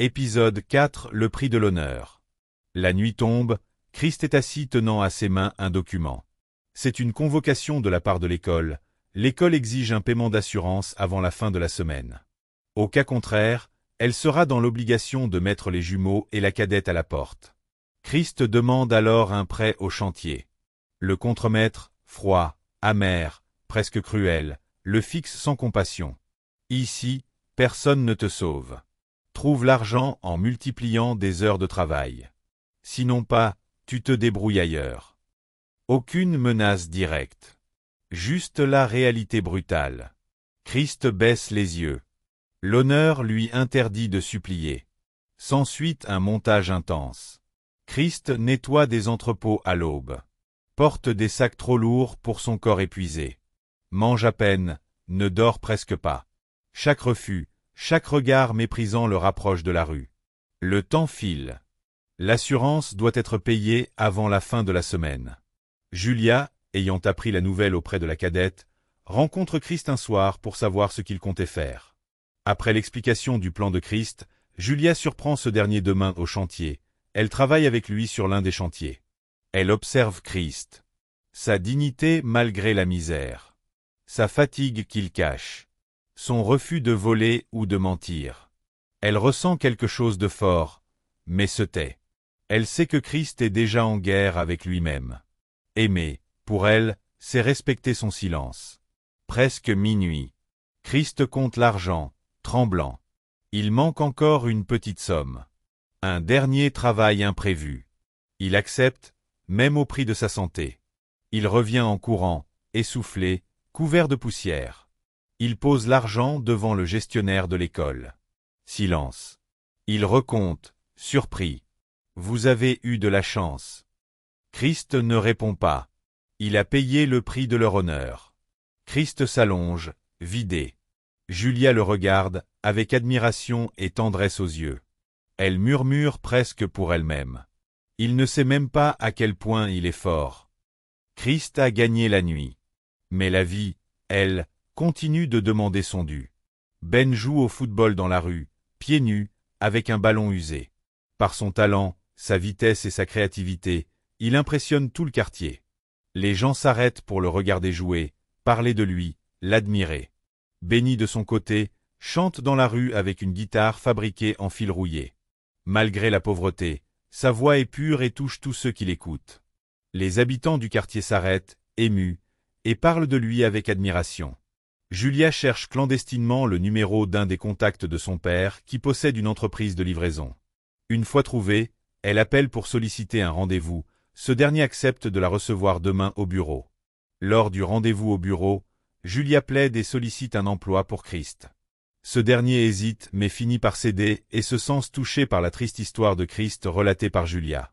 Épisode 4 Le prix de l'honneur. La nuit tombe, Christ est assis tenant à ses mains un document. C'est une convocation de la part de l'école. L'école exige un paiement d'assurance avant la fin de la semaine. Au cas contraire, elle sera dans l'obligation de mettre les jumeaux et la cadette à la porte. Christ demande alors un prêt au chantier. Le contremaître, froid, amer, presque cruel, le fixe sans compassion. Ici, personne ne te sauve. Trouve l'argent en multipliant des heures de travail. Sinon pas, tu te débrouilles ailleurs. Aucune menace directe. Juste la réalité brutale. Christ baisse les yeux. L'honneur lui interdit de supplier. S'ensuit un montage intense. Christ nettoie des entrepôts à l'aube. Porte des sacs trop lourds pour son corps épuisé. Mange à peine, ne dort presque pas. Chaque refus, chaque regard méprisant le rapproche de la rue. Le temps file. L'assurance doit être payée avant la fin de la semaine. Julia, ayant appris la nouvelle auprès de la cadette, rencontre Christ un soir pour savoir ce qu'il comptait faire. Après l'explication du plan de Christ, Julia surprend ce dernier demain au chantier. Elle travaille avec lui sur l'un des chantiers. Elle observe Christ. Sa dignité malgré la misère. Sa fatigue qu'il cache. Son refus de voler ou de mentir. Elle ressent quelque chose de fort, mais se tait. Elle sait que Christ est déjà en guerre avec lui-même. Aimer, pour elle, c'est respecter son silence. Presque minuit. Christ compte l'argent, tremblant. Il manque encore une petite somme. Un dernier travail imprévu. Il accepte, même au prix de sa santé. Il revient en courant, essoufflé, couvert de poussière. Il pose l'argent devant le gestionnaire de l'école. Silence. Il recompte, surpris. Vous avez eu de la chance. Christ ne répond pas. Il a payé le prix de leur honneur. Christ s'allonge, vidé. Julia le regarde, avec admiration et tendresse aux yeux. Elle murmure presque pour elle-même. Il ne sait même pas à quel point il est fort. Christ a gagné la nuit. Mais la vie, elle, continue de demander son dû. Ben joue au football dans la rue, pieds nus, avec un ballon usé. Par son talent, sa vitesse et sa créativité, il impressionne tout le quartier. Les gens s'arrêtent pour le regarder jouer, parler de lui, l'admirer. Benny de son côté, chante dans la rue avec une guitare fabriquée en fil rouillé. Malgré la pauvreté, sa voix est pure et touche tous ceux qui l'écoutent. Les habitants du quartier s'arrêtent, émus, et parlent de lui avec admiration. Julia cherche clandestinement le numéro d'un des contacts de son père qui possède une entreprise de livraison. Une fois trouvé, elle appelle pour solliciter un rendez-vous. Ce dernier accepte de la recevoir demain au bureau. Lors du rendez-vous au bureau, Julia plaide et sollicite un emploi pour Christ. Ce dernier hésite mais finit par céder et se sent touché par la triste histoire de Christ relatée par Julia.